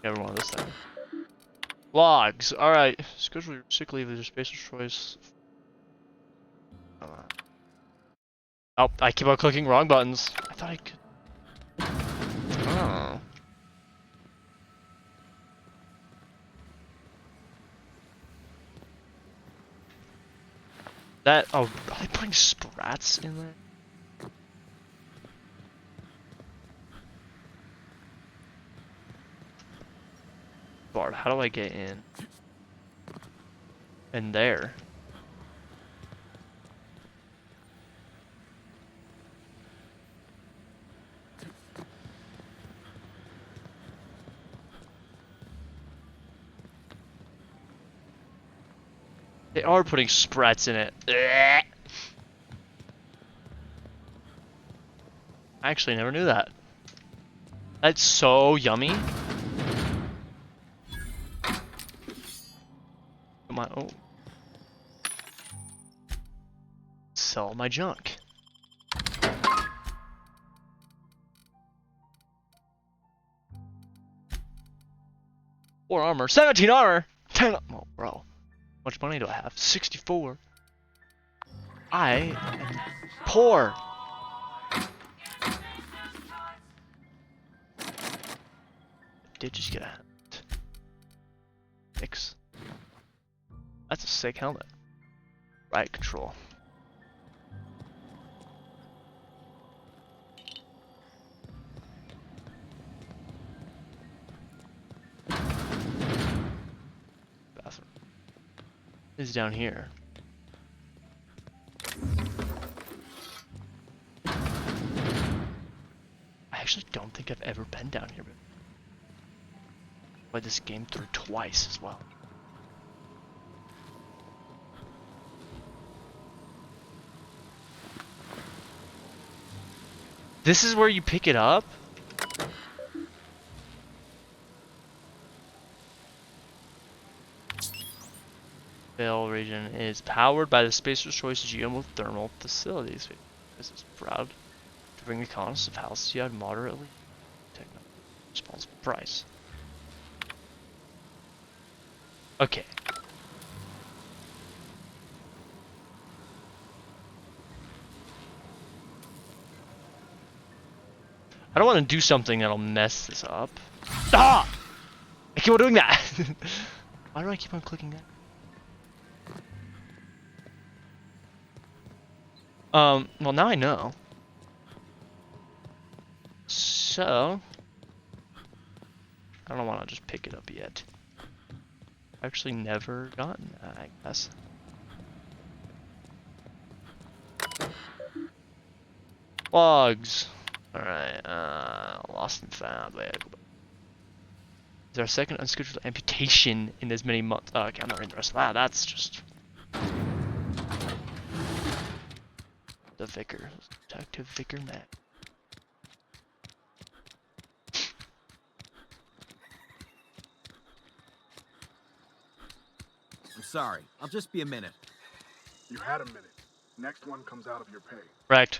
Never mind this time. Logs. Alright. Schedule your sick leave as your space of choice. Oh, I keep on clicking wrong buttons. I thought I could. Oh. That. Oh, are they putting sprats in there? Bard, how do I get in? In there. They are putting sprats in it. Ugh. I actually never knew that. That's so yummy. Come on. Oh. Sell my junk. Four armor. 17 armor! 10. Oh, bro. How much money do I have? 64. I am poor. Did just get a helmet. 6. That's a sick helmet. Riot control. Bathroom is down here. I actually don't think I've ever been down here, but played this game through twice as well. This is where you pick it up? Vale region is powered by the Spacer's Choice geothermal facilities. This is proud to bring the colonists of Halcyon moderately technology responsible price. Okay. I don't want to do something that'll mess this up. Ah! I keep on doing that! Why do I keep on clicking that? Well now I know. So... I don't want to just pick it up yet. I've actually never gotten that, I guess. Logs. Alright, lost and found. Wait, is there a second unscheduled amputation in as many months? Oh, okay, I'm not reading the rest of that. That's just... The Vicar. Detective Vicar Mac. I'm sorry. I'll just be a minute. You had a minute. Next one comes out of your pay. Right.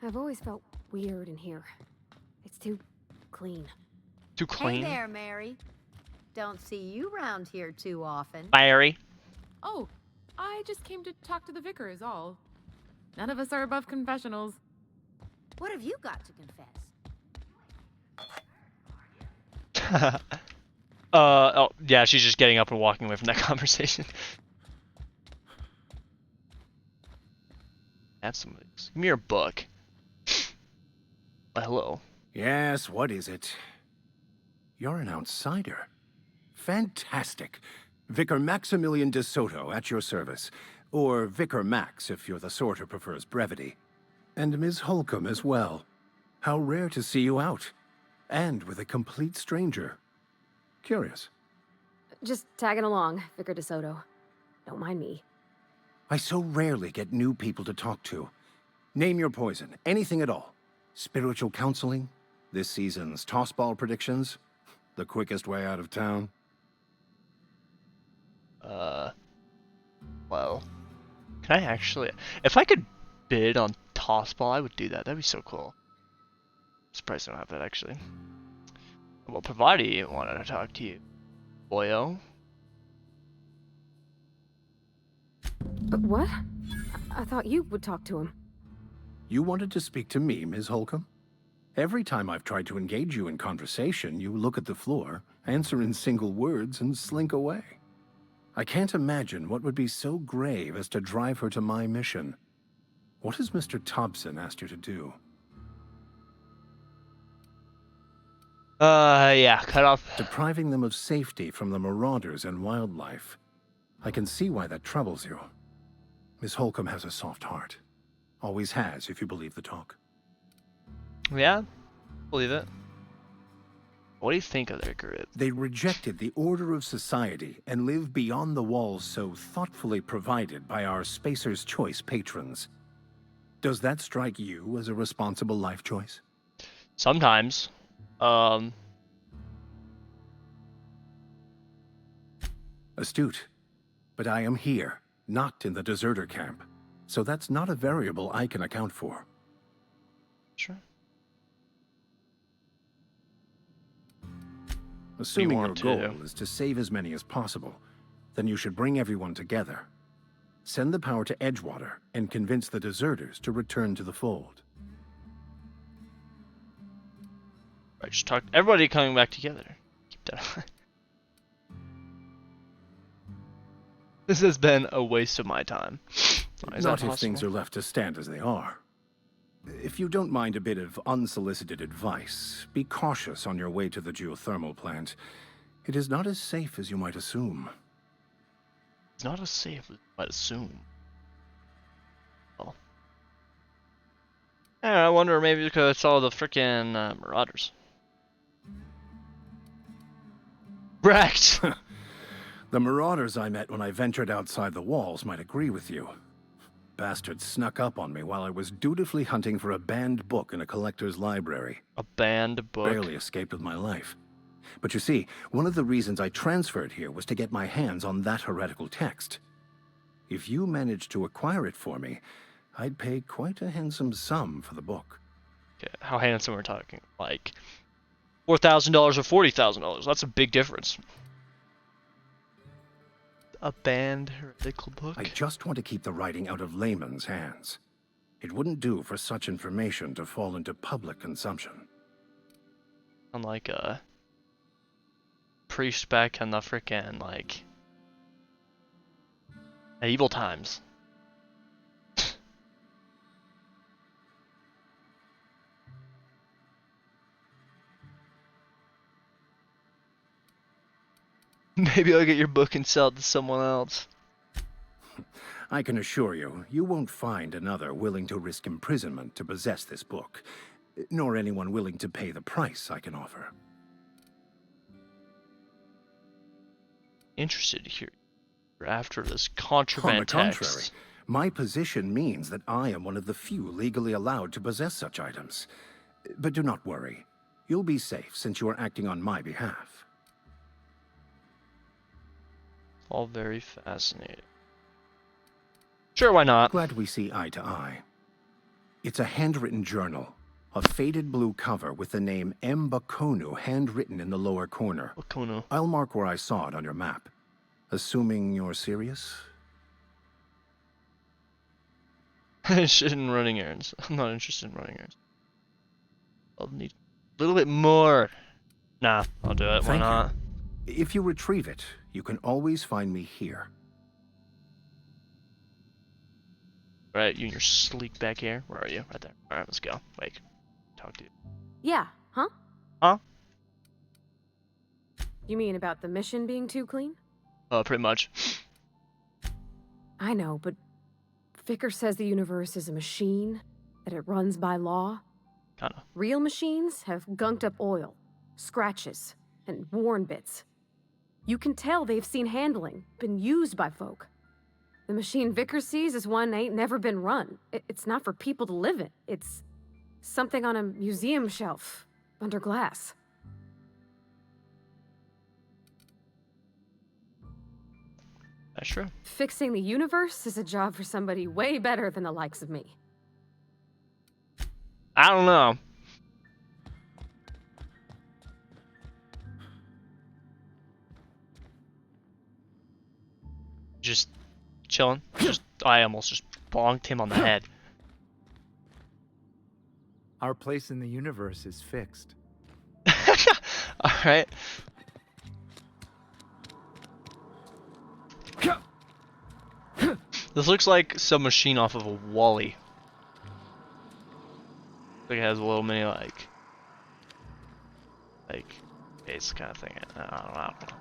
I've always felt weird in here. It's too clean. Too clean. Hey there, Mary. Don't see you round here too often. Fiery. Oh, I just came to talk to the vicar is all. None of us are above confessionals. What have you got to confess? Oh, yeah, she's just getting up and walking away from that conversation. Have some of these. Give me your book. Hello. Yes, what is it? You're an outsider. Fantastic. Vicar Maximilian de Soto at your service. Or Vicar Max if you're the sort who prefers brevity. And Ms. Holcomb as well. How rare to see you out. And with a complete stranger. Curious. Just tagging along, Vicar DeSoto. Don't mind me. I so rarely get new people to talk to. Name your poison, anything at all. Spiritual counseling? This season's tossball predictions? The quickest way out of town? Well, can I actually... If I could bid on Tossball, I would do that. That'd be so cool. Surprised I don't have that actually. Well, Pravati wanted to talk to you, boyo. What? I thought you would talk to him. You wanted to speak to me, Ms. Holcomb? Every time I've tried to engage you in conversation, you look at the floor, answer in single words, and slink away. I can't imagine what would be so grave as to drive her to my mission. What has Mr. Thompson asked you to do? Yeah, cut off. Depriving them of safety from the marauders and wildlife. I can see why that troubles you. Miss Holcomb has a soft heart. Always has, if you believe the talk. Yeah, believe it. What do you think of their group? They rejected the order of society and live beyond the walls so thoughtfully provided by our Spacer's Choice patrons. Does that strike you as a responsible life choice? Sometimes. Astute. But I am here, not in the deserter camp. So that's not a variable I can account for. Sure. Assuming your want to goal is to save as many as possible, then you should bring everyone together. Send the power to Edgewater and convince the deserters to return to the fold. Right, just talk. Everybody coming back together. Keep that. This has been a waste of my time. Is Not that if things possible? are left to stand as they are. If you don't mind a bit of unsolicited advice, be cautious on your way to the geothermal plant. It is not as safe as you might assume. It's not as safe as I might assume. Well, yeah, I wonder maybe because I saw the frickin' marauders. Wrecked. The marauders I met when I ventured outside the walls might agree with you. Bastards snuck up on me while I was dutifully hunting for a banned book in a collector's library. A banned book. Barely escaped with my life. But you see, one of the reasons I transferred here was to get my hands on that heretical text. If you managed to acquire it for me, I'd pay quite a handsome sum for the book. Okay, how handsome we're talking? Like $4,000 or $40,000? That's a big difference. A banned heretical book? I just want to keep the writing out of layman's hands. It wouldn't do for such information to fall into public consumption. Unlike a priest back in the frickin' like medieval times. Maybe I'll get your book and sell it to someone else. I can assure you, you won't find another willing to risk imprisonment to possess this book, nor anyone willing to pay the price I can offer. Interested to hear after this On contraband the contrary, text. my position means that I am one of the few legally allowed to possess such items. But do not worry. You'll be safe since you are acting on my behalf. All very fascinating. Sure, why not? Glad we see eye to eye. It's a handwritten journal, a faded blue cover with the name M. Bakonu handwritten in the lower corner. Okono. I'll mark where I saw it on your map. Assuming you're serious? Interested in running errands. I'm not interested in running errands. I'll need a little bit more. Nah, I'll do it. Why Thank you. not? If you retrieve it, you can always find me here. Right, you and your sleek back hair. Where are you? Right there. Alright, let's go. Wake. Talk to you. Yeah, huh? Huh? You mean about the mission being too clean? Pretty much. I know, but Vicker says the universe is a machine, that it runs by law. Kinda. Real machines have gunked up oil, scratches, and worn bits. You can tell they've seen handling, been used by folk. The machine Vicker sees is one ain't never been run. It's not for people to live in. It's something on a museum shelf, under glass. That's true. Fixing the universe is a job for somebody way better than the likes of me. I don't know. Just chilling. I almost just bonked him on the head. Our place in the universe is fixed. Alright. This looks like some machine off of a Wall-E. Like it has a little mini like base kind of thing.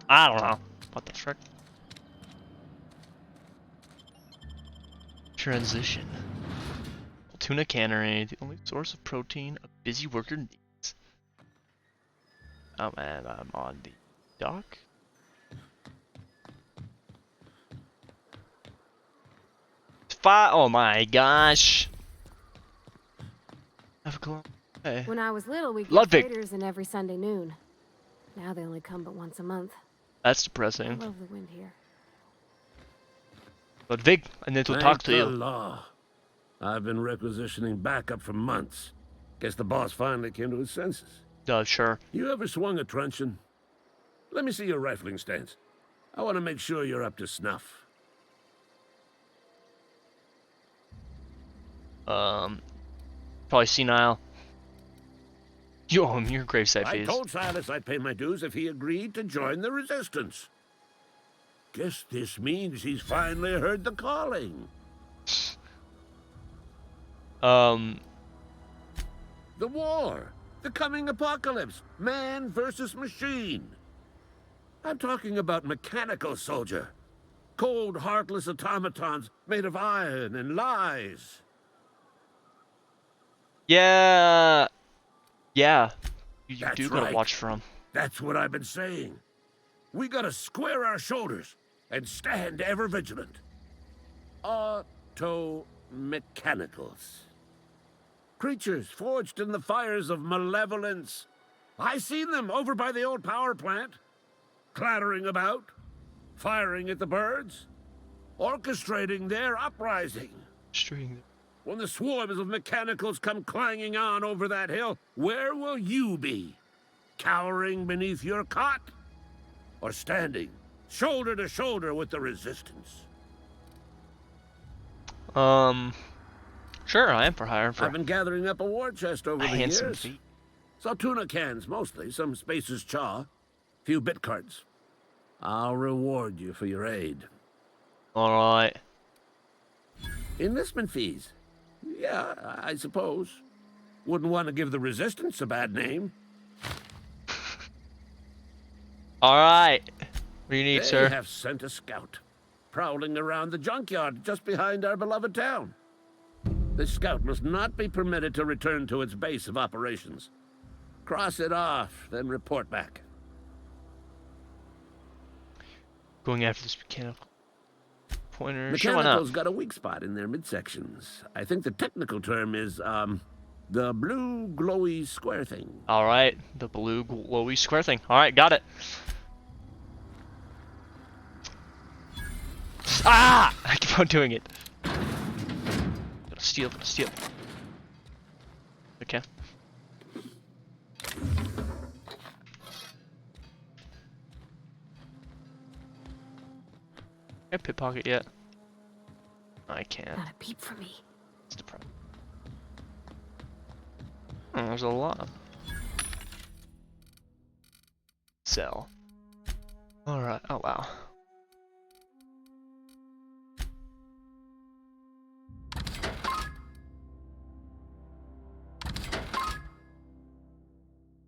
I don't know. What the frick? Transition. Tuna cannery, the only source of protein a busy worker needs. And I'm on the dock. Oh my gosh. Have a cool day. When I was little, we get Ludwig. traders in every Sunday noon. Now they only come but once a month. That's I depressing. love the wind here. Ludwig, I need to talk to Thank you. the law. I've been requisitioning backup for months. Guess the boss finally came to his senses. Sure. You ever swung a truncheon? Let me see your rifling stance. I want to make sure you're up to snuff. Probably senile. You owe him your gravesite I fees. told Silas I'd pay my dues if he agreed to join the resistance. Guess this means he's finally heard the calling. The war. The coming apocalypse. Man versus machine. I'm talking about mechanical soldier. Cold, heartless automatons made of iron and lies. Yeah. You That's do gotta right. watch for him. That's what I've been saying. We gotta square our shoulders and stand ever vigilant. Auto-mechanicals. Creatures forged in the fires of malevolence. I seen them over by the old power plant. Clattering about, firing at the birds, orchestrating their uprising. String. When the swarms of mechanicals come clanging on over that hill, where will you be? Cowering beneath your cot? Or standing, shoulder to shoulder with the resistance? Sure, I am for hire. I've been gathering up a war chest over a the handsome years. feat. So tuna cans, mostly, some Spacer's chaw, few bit cards. I'll reward you for your aid. Alright. Enlistment fees? Yeah, I suppose. Wouldn't want to give the resistance a bad name. Alright. What do you need, They sir? have sent a scout, prowling around the junkyard just behind our beloved town. This scout must not be permitted to return to its base of operations. Cross it off, then report back. Going after this mechanical pointer. Sure, why Mechanical's not? got a weak spot in their midsections. I think the technical term is, the blue glowy square thing. Alright, the blue glowy square thing. Alright, got it. Ah! I keep on doing it. Gonna steal. Okay. Can I pickpocket yet? I can't. Not a peep for me. It's the problem. Oh, there's a lot. Sell. Alright, oh wow.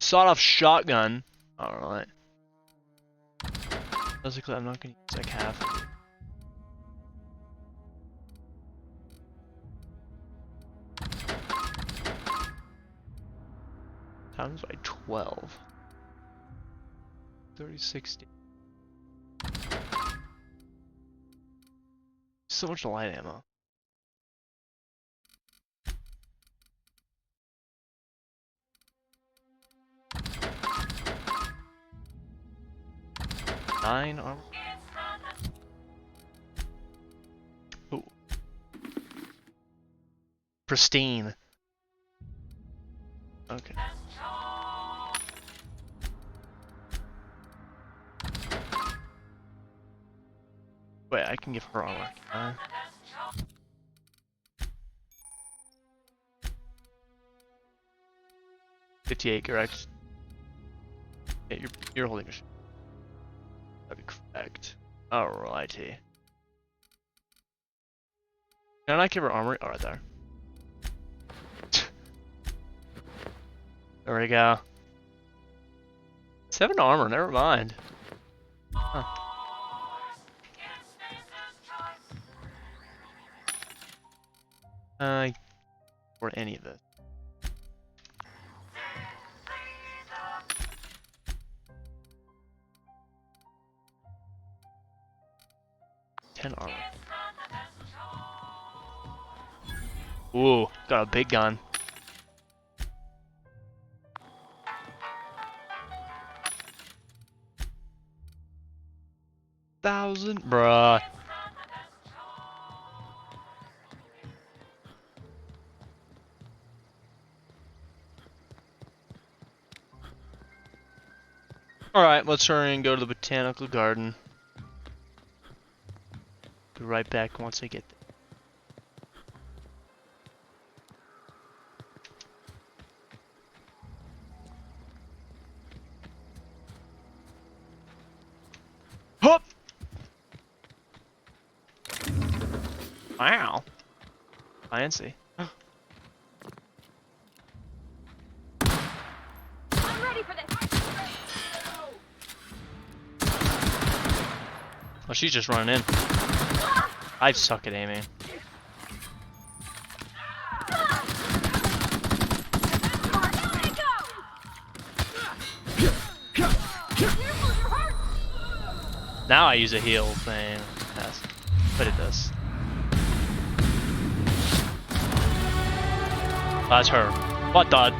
Sawed-off shotgun. Alright. Basically, I'm not gonna use like half. Times by 12. 3060. So much light ammo. Nine armor. Ooh. Pristine. Okay. Wait. Wait, I can give her armor. 58, correct? Yeah, you're holding your. That'd be correct. Alrighty. Can I give her armor? Oh, right there. There we go. 7 armor, never mind. Huh. Or any of this. Ten armor. Ooh, got a big gun. Thousand, bruh. Alright, let's hurry and go to the botanical garden. Be right back once I get there. Hup! Wow. Fancy. I'm ready for this. Oh, she's just running in. I suck at aiming. Now I use a heal thing. Yes. But it does. That's her. What the?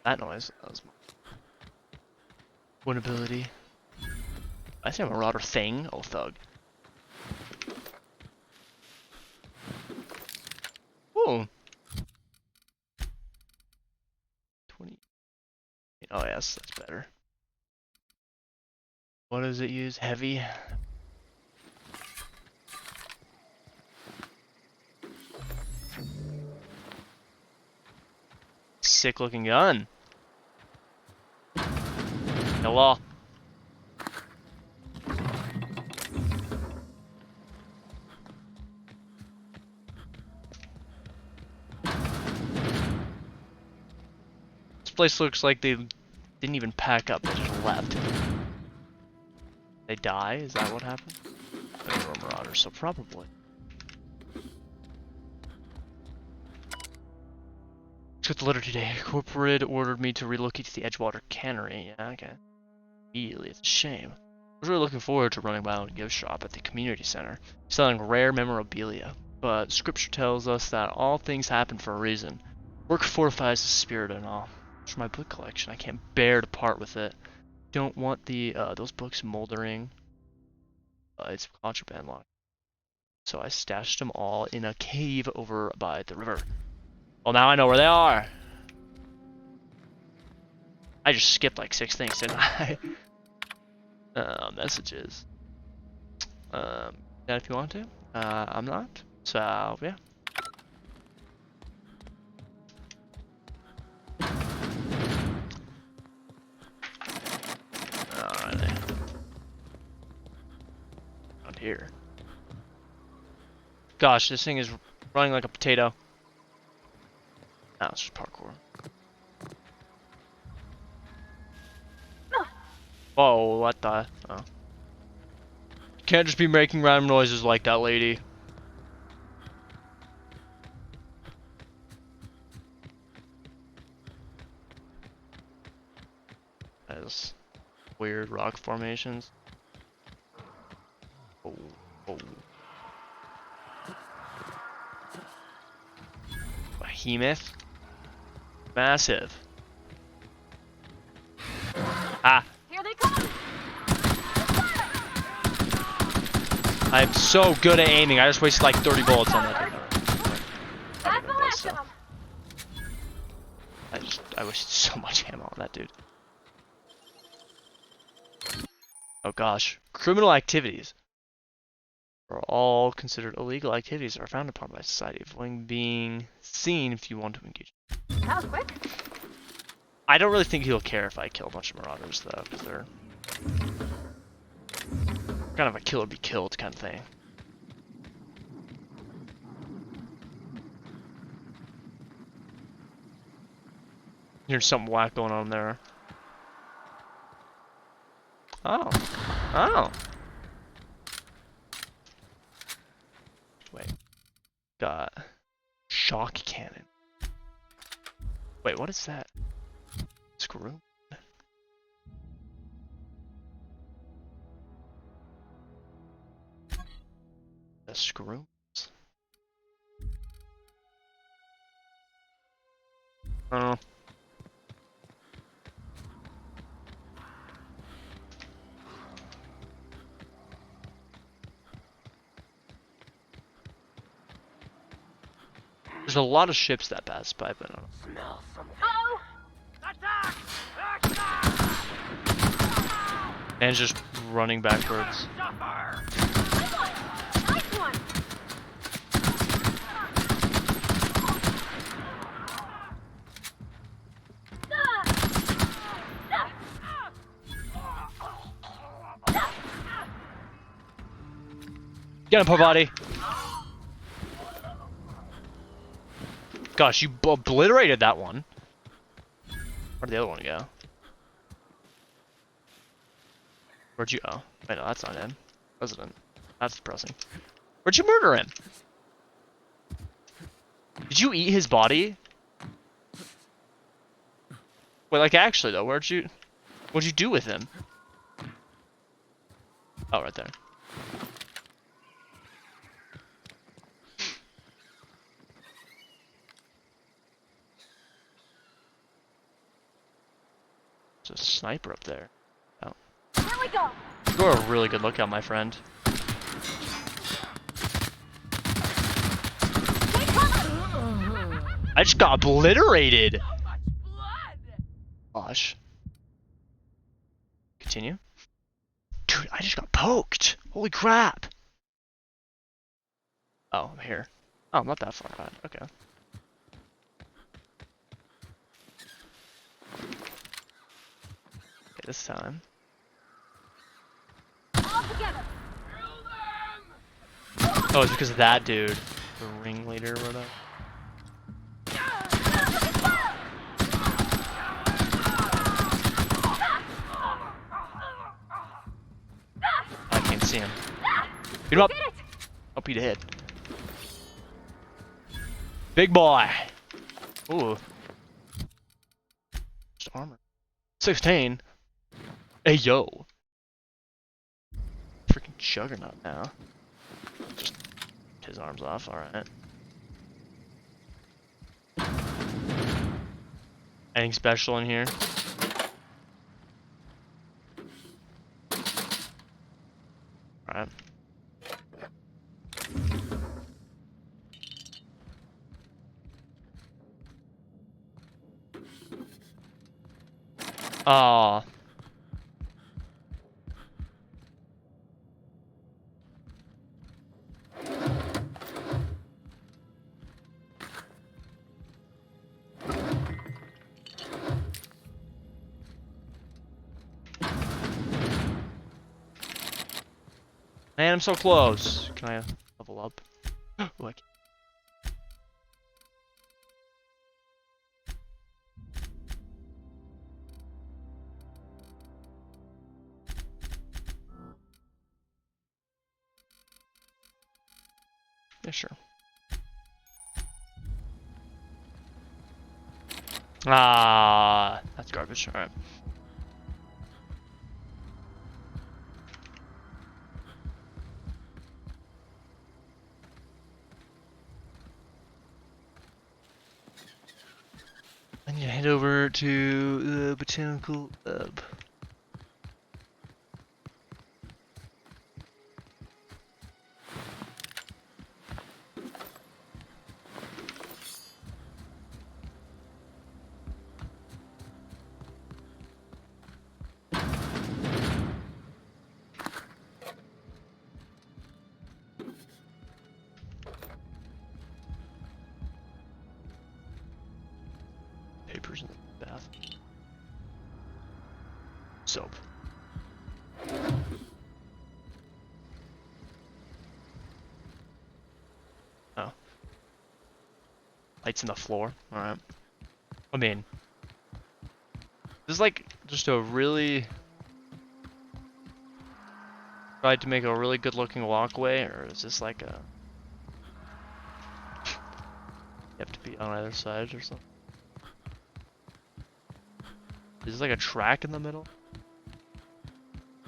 That noise. That was one ability. I see a marauder thing. Oh, thug. Ooh. 20. Oh, yes, that's better. What does it use? Heavy. Sick looking gun. Hello. This place looks like they didn't even pack up, they just left. They die? Is that what happened? They were marauders, so probably. Got the letter today. Corporate ordered me to relocate to the Edgewater Cannery. Yeah, okay. Really, it's a shame. I was really looking forward to running my own gift shop at the community center, selling rare memorabilia. But scripture tells us that all things happen for a reason. Work fortifies the spirit and all. It's for my book collection. I can't bear to part with it. Don't want the those books moldering. It's contraband lock. So I stashed them all in a cave over by the river. Well, now I know where they are. I just skipped like 6 things, didn't I? Messages. Yeah, if you want to. I'm not. So, yeah. Alright. Around here. Gosh, this thing is running like a potato. No, it's just parkour. Whoa, what the? Oh. You can't just be making random noises like that, lady. As weird rock formations. Oh, oh. Behemoth. Massive. Ah. Here they come. I'm so good at aiming. I just wasted like 30 bullets on that. That's the last of them. I wasted so much ammo on that dude. Oh gosh. Criminal activities are all considered illegal activities that are frowned upon by society, avoiding being seen if you want to engage. That was quick. I don't really think he'll care if I kill a bunch of marauders though, because they're kind of a kill or be killed kind of thing. There's something whack going on there. Oh. Oh. Wait. Got shock cannon. Wait, what is that? Screw. The screw. Oh. There's a lot of ships that pass by, but I don't know. And just running backwards. Get him, poor body. Gosh, you obliterated that one. Where'd the other one go? Where'd you go? Wait, no, that's not him. President. That's depressing. Where'd you murder him? Did you eat his body? Wait, like actually though, what'd you do with him? Oh, right there. There's a sniper up there. Oh. Here we go. You're a really good lookout, my friend. I just got obliterated. Gosh. Continue. Dude, I just got poked. Holy crap. Oh, I'm here. Oh, I'm not that far out. Okay. Okay, this time. Oh, it's because of that dude. The ringleader or whatever. I can't see him. Beat him up! Oh, he did. Big boy! Ooh. Just armor. 16. Hey, yo. Freaking juggernaut now. Just his arms off, alright. Anything special in here? Alright. Aww. Man, I'm so close. Can I level up? Ooh, I can't. Yeah, sure. Ah, that's garbage. All right. I need to head over to the botanical lab. Papers in the bath. Soap. Oh. Lights in the floor. Alright. I mean, this is like just a really tried to make a really good looking walkway, or is this like a you have to be on either side or something? Is this like a track in the middle?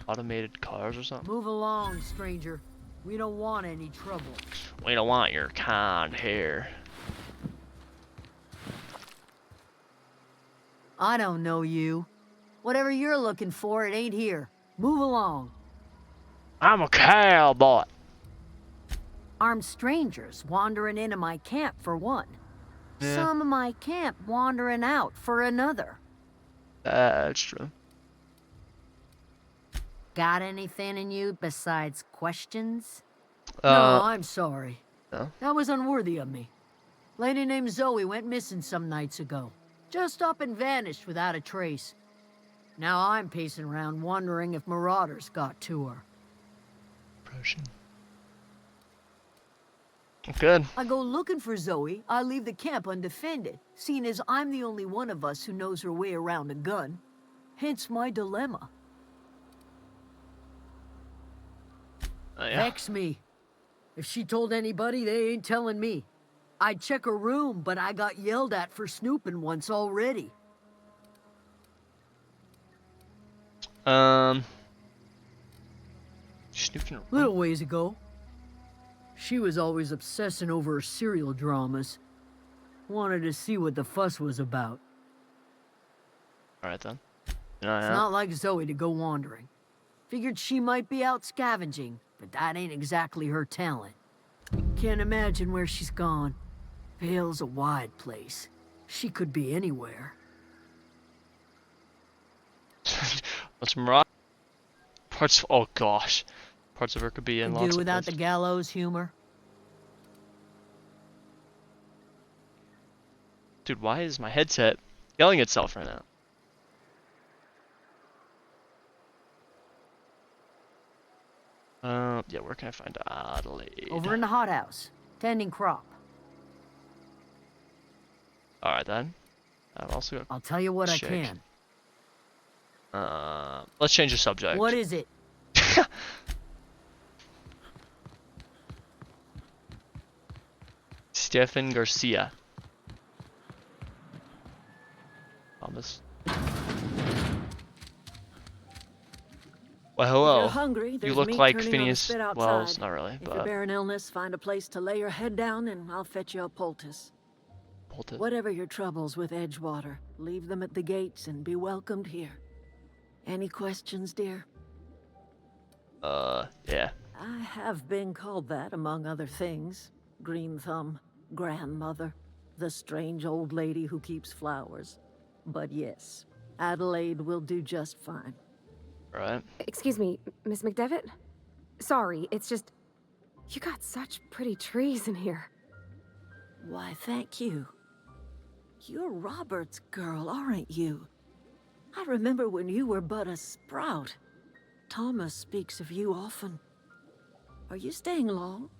Automated cars or something? Move along, stranger. We don't want any trouble. We don't want your kind here. I don't know you. Whatever you're looking for, it ain't here. Move along. I'm a cowboy. Armed strangers wandering into my camp for one. Yeah. Some of my camp wandering out for another. That's true. Got anything in you besides questions? Uh, No, I'm sorry. no? That was unworthy of me. Lady named Zoe went missing some nights ago. Just up and vanished without a trace. Now I'm pacing around wondering if marauders got to her. Impression. Good. I go looking for Zoe, I leave the camp undefended, seeing as I'm the only one of us who knows her way around a gun. Hence my dilemma. Yeah. Vex me. If she told anybody, they ain't telling me. I'd check her room, but I got yelled at for snooping once already. Snooping around. Little ways ago. She was always obsessing over her serial dramas. Wanted to see what the fuss was about. Alright then. It's not like Zoe to go wandering. Figured she might be out scavenging, but that ain't exactly her talent. Can't imagine where she's gone. Vale's a wide place. She could be anywhere. What's Mariah? Parts. Oh gosh, parts of her could be in Could lots do of without the places. gallows humor. Dude, why is my headset yelling itself right now? Yeah, where can I find Adelaide? Over in the hothouse, tending crop. Alright then. I've also got. I'll tell you what Check. I can. Let's change the subject. What is it? Stefan Garcia. Thomas. Well, If hello. you're hungry, You there's look meat like turning on the Phineas spit outside. Wells, not really, If you're but bearing illness, find a place to lay your head down and I'll fetch you a poultice. Bolted. Whatever your troubles with Edgewater, leave them at the gates and be welcomed here. Any questions, dear? Yeah. I have been called that, among other things. Green Thumb, grandmother, the strange old lady who keeps flowers. But yes, Adelaide will do just fine. Right. Excuse me, Miss McDevitt? Sorry, it's just... You got such pretty trees in here. Why, thank you. You're Robert's girl, aren't you? I remember when you were but a sprout. Thomas speaks of you often. Are you staying long?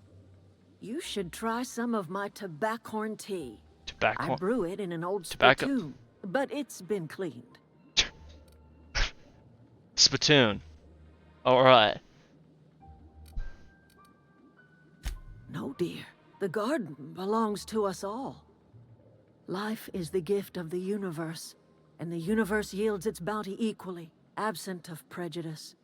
You should try some of my tobaccorn tea. I Tobacco. brew it in an old Tobacco- spittoon, but it's been cleaned. Spittoon. Alright. No, dear. The garden belongs to us all. Life is the gift of the universe, and the universe yields its bounty equally, absent of prejudice.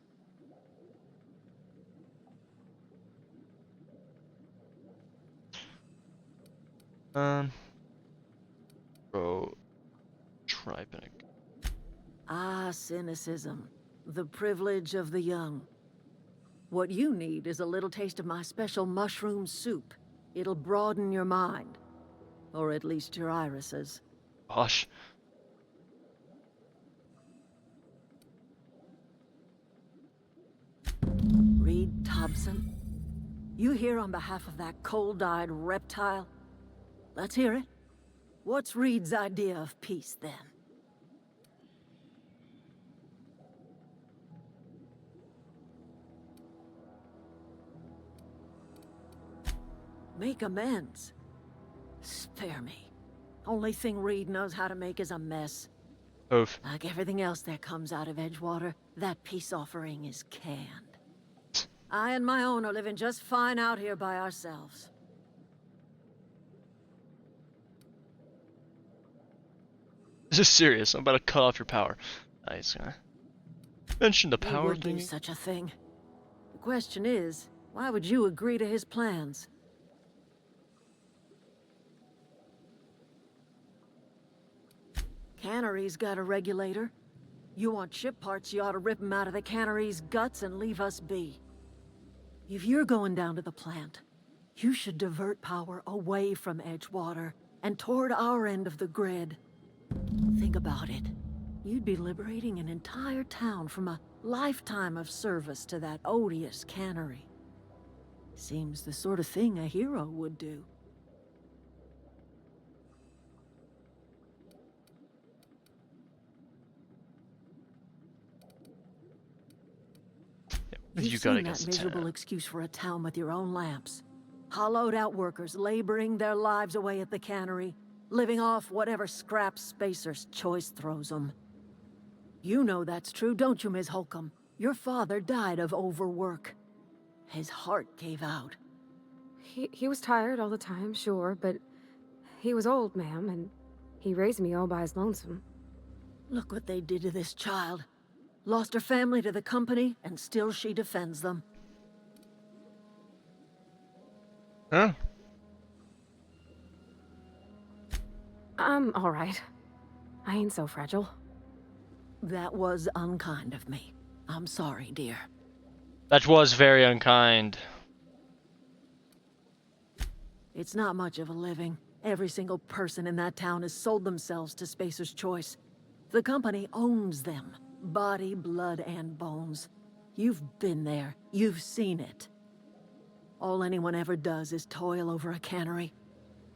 Bro. Tripenic. Ah, cynicism. The privilege of the young. What you need is a little taste of my special mushroom soup. It'll broaden your mind. Or at least your irises. Gosh. Reed Thompson. You here on behalf of that cold-eyed reptile? Let's hear it. What's Reed's idea of peace, then? Make amends. Spare me. Only thing Reed knows how to make is a mess. Oof. Like everything else that comes out of Edgewater, that peace offering is canned. I and my own are living just fine out here by ourselves. This is serious. I'm about to cut off your power. Nice. Mention the He power would do thingy. such a thing. The question is, why would you agree to his plans? Cannery's got a regulator. You want ship parts, you ought to rip 'em out of the cannery's guts and leave us be. If you're going down to the plant, you should divert power away from Edgewater and toward our end of the grid. Think about it. You'd be liberating an entire town from a lifetime of service to that odious cannery. Seems the sort of thing a hero would do. You You've got seen against that the miserable tenant. excuse for a town with your own lamps. Hollowed out workers laboring their lives away at the cannery, living off whatever scrap Spacer's Choice throws them. You know that's true, don't you, Ms. Holcomb? Your father died of overwork. His heart gave out. He was tired all the time, sure, but he was old, ma'am, and he raised me all by his lonesome. Look what they did to this child. Lost her family to the company, and still she defends them. Huh? I'm all right. I ain't so fragile. That was unkind of me. I'm sorry, dear. That was very unkind. It's not much of a living. Every single person in that town has sold themselves to Spacer's Choice. The company owns them. Body, blood, and bones. You've been there. You've seen it. All anyone ever does is toil over a cannery.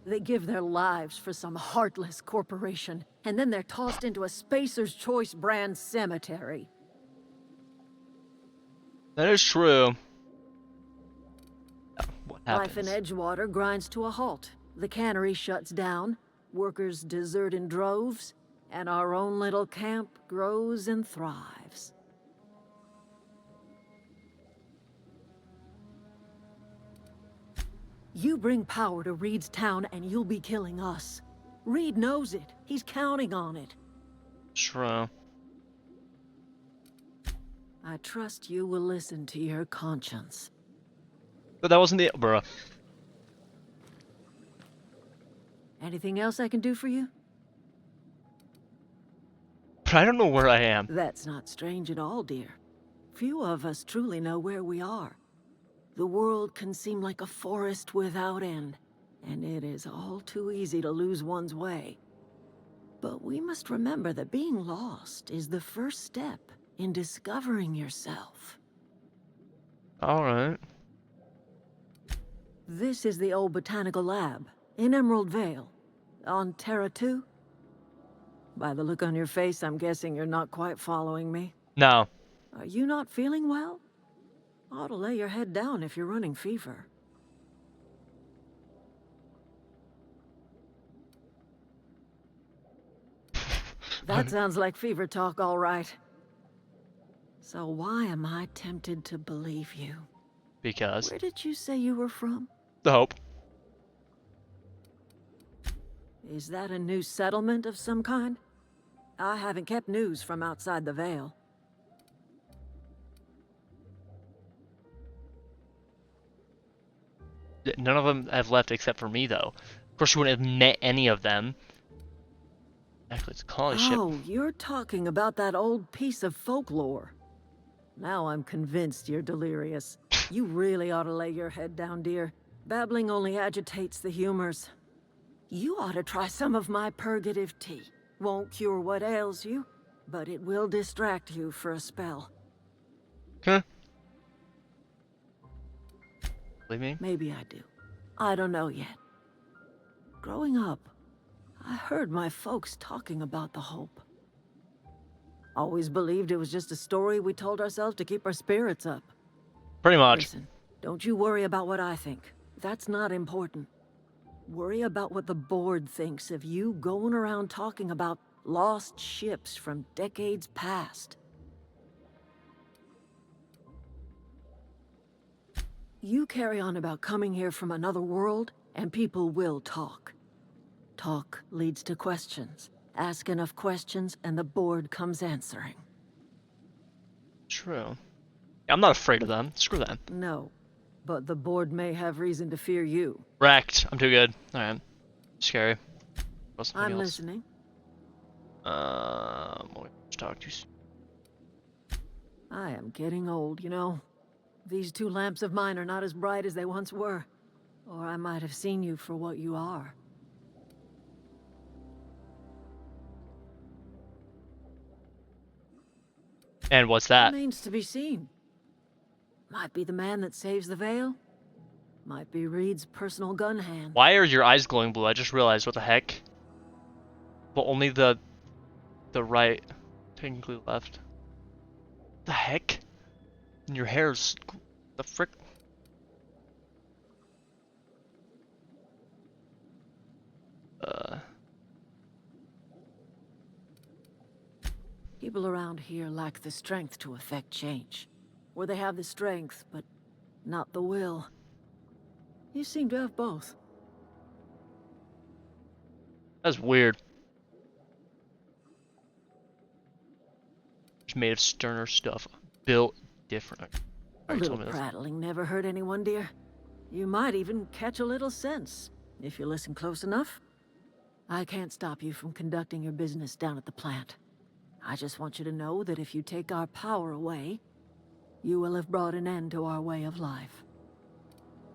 They give their lives for some heartless corporation, and then they're tossed into a Spacer's Choice brand cemetery. That is true. What Life in happens? Edgewater grinds to a halt. The cannery shuts down, workers desert in droves, and our own little camp grows and thrives. You bring power to Reed's town and you'll be killing us. Reed knows it. He's counting on it. True. I trust you will listen to your conscience. But that wasn't the bruh. Anything else I can do for you? But I don't know where I am. That's not strange at all, dear. Few of us truly know where we are. The world can seem like a forest without end, and it is all too easy to lose one's way. But we must remember that being lost is the first step in discovering yourself. Alright. This is the old botanical lab in Emerald Vale, on Terra 2. By the look on your face, I'm guessing you're not quite following me. No. Are you not feeling well? Ought to lay your head down if you're running fever. That sounds like fever talk, all right. So why am I tempted to believe you? Because Where did you say you were from? the hope. Is that a new settlement of some kind? I haven't kept news from outside the Vale. None of them have left except for me, though. Of course, you wouldn't have met any of them. Actually, it's a colony ship. Oh, you're talking about that old piece of folklore. Now I'm convinced you're delirious. You really ought to lay your head down, dear. Babbling only agitates the humors. You ought to try some of my purgative tea. Won't cure what ails you, but it will distract you for a spell. Huh? Believe me? Maybe I do. I don't know yet. Growing up, I heard my folks talking about the Hope. Always believed it was just a story we told ourselves to keep our spirits up. Pretty much. Listen, don't you worry about what I think. That's not important. Worry about what the board thinks of you going around talking about lost ships from decades past. You carry on about coming here from another world, and people will talk. Talk leads to questions. Ask enough questions, and the board comes answering. True. I'm not afraid of them. Screw them. No, but the board may have reason to fear you. Wrecked. I'm too good. Alright. Scary. I'm listening. Talk to you. I am getting old, you know. These two lamps of mine are not as bright as they once were. Or I might have seen you for what you are. And what's that? Remains to be seen. Might be the man that saves the Vale. Might be Reed's personal gun hand. Why are your eyes glowing blue? I just realized. What the heck? Well, only the right, technically left. The heck? And your hair's the frick. People around here lack the strength to effect change. Or they have the strength, but not the will. You seem to have both. That's weird. It's made of sterner stuff. Built different. A little prattling never hurt anyone, dear. You might even catch a little sense, if you listen close enough. I can't stop you from conducting your business down at the plant. I just want you to know that if you take our power away, you will have brought an end to our way of life.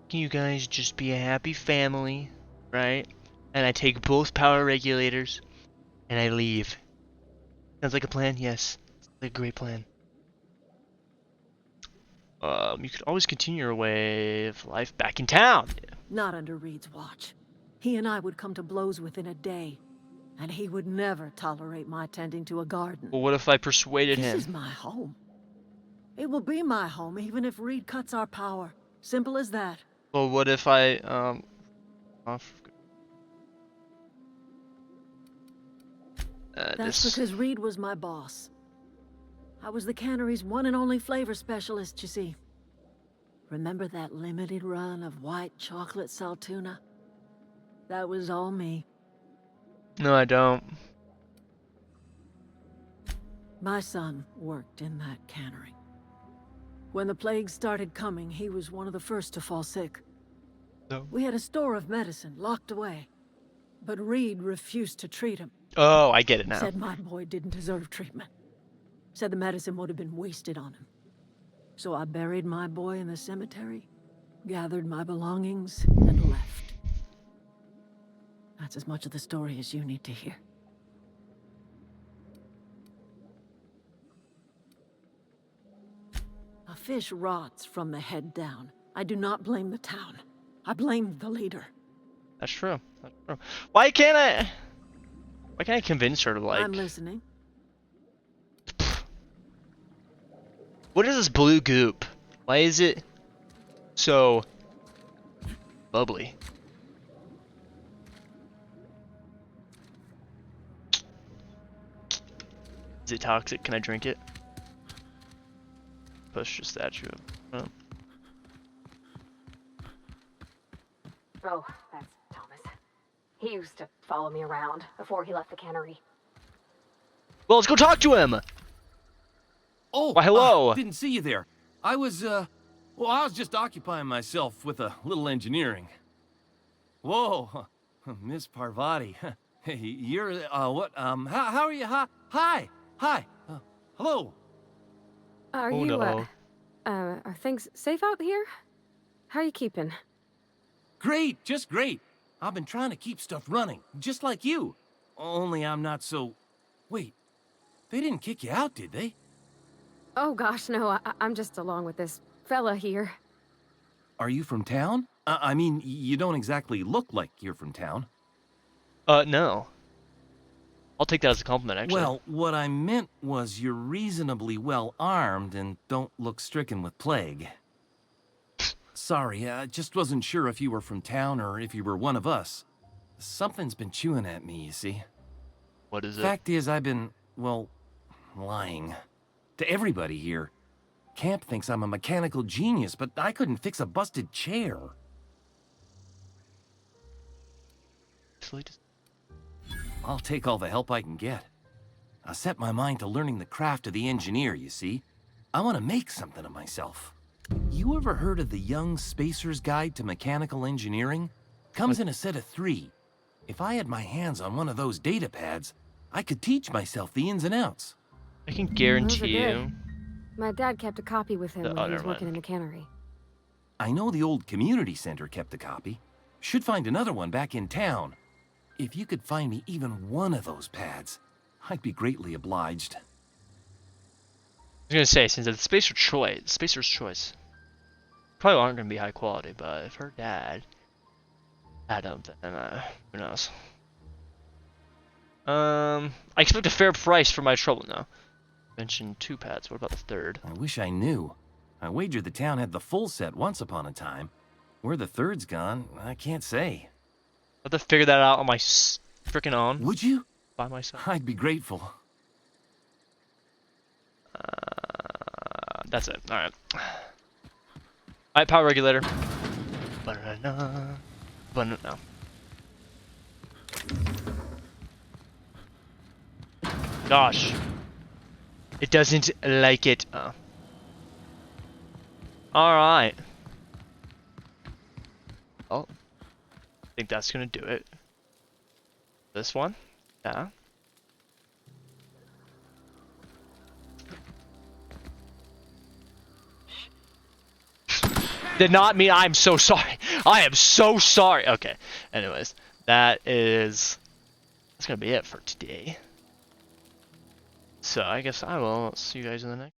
Can you guys just be a happy family, right? And I take both power regulators, and I leave. Sounds like a plan? Yes. Sounds like a great plan. You could always continue your way of life back in town. Not under Reed's watch. He and I would come to blows within a day. And he would never tolerate my tending to a garden. Well, what if I persuaded him? This is my home. It will be my home even if Reed cuts our power. Simple as that. Well, what if I, That's because Reed was my boss. I was the cannery's one and only flavor specialist, you see. Remember that limited run of white chocolate saltuna? That was all me. No, I don't. My son worked in that cannery. When the plague started coming, he was one of the first to fall sick. No. We had a store of medicine locked away, but Reed refused to treat him. Oh, I get it now. Said my boy didn't deserve treatment. Said the medicine would have been wasted on him. So I buried my boy in the cemetery, gathered my belongings, and left. That's as much of the story as you need to hear. A fish rots from the head down. I do not blame the town. I blame the leader. That's true. That's true. Why can't I convince her to like... I'm listening. What is this blue goop? Why is it so bubbly? Is it toxic? Can I drink it? Push the statue. Oh. Oh, that's Thomas. He used to follow me around before he left the cannery. Well, let's go talk to him! Oh, why, hello! Didn't see you there. I was just occupying myself with a little engineering. Whoa, Miss Parvati. Hey, you're, what, how are you? Hi, hello. Are oh, you, no. Are things safe out here? How are you keeping? Great, just great. I've been trying to keep stuff running, just like you. Only I'm not so... Wait, they didn't kick you out, did they? Oh gosh, no, I'm just along with this fella here. Are you from town? I mean, you don't exactly look like you're from town. No. I'll take that as a compliment, actually. Well, what I meant was you're reasonably well armed and don't look stricken with plague. Sorry, I just wasn't sure if you were from town or if you were one of us. Something's been chewing at me, you see. What is it? Fact is, I've been, well, lying. To everybody here. Camp thinks I'm a mechanical genius, but I couldn't fix a busted chair. I'll take all the help I can get. I set my mind to learning the craft of the engineer, you see. I want to make something of myself. You ever heard of the Young Spacer's Guide to Mechanical Engineering? Comes in a set of 3. If I had my hands on one of those data pads, I could teach myself the ins and outs. I can guarantee Those are you. good. My dad kept a copy with him when he was working in the cannery. I know the old community center kept a copy. Should find another one back in town. If you could find me even one of those pads, I'd be greatly obliged. I was gonna say, since it's Spacer's Choice, probably aren't gonna be high quality, but if her dad had them, then who knows? I expect a fair price for my trouble now. Mentioned 2 pads. What about the 3rd? I wish I knew. I wagered the town had the full set once upon a time. Where the 3rd's gone, I can't say. I'll have to figure that out on my frickin' own. Would you? By myself. I'd be grateful. That's it. Alright. Alright, power regulator. Banana. Banana. No. Gosh. It doesn't like it. Alright. Oh. I think that's gonna do it. This one? Yeah. Did not mean I'm so sorry. I am so sorry. Okay. Anyways, that's gonna be it for today. So I guess I will see you guys in the next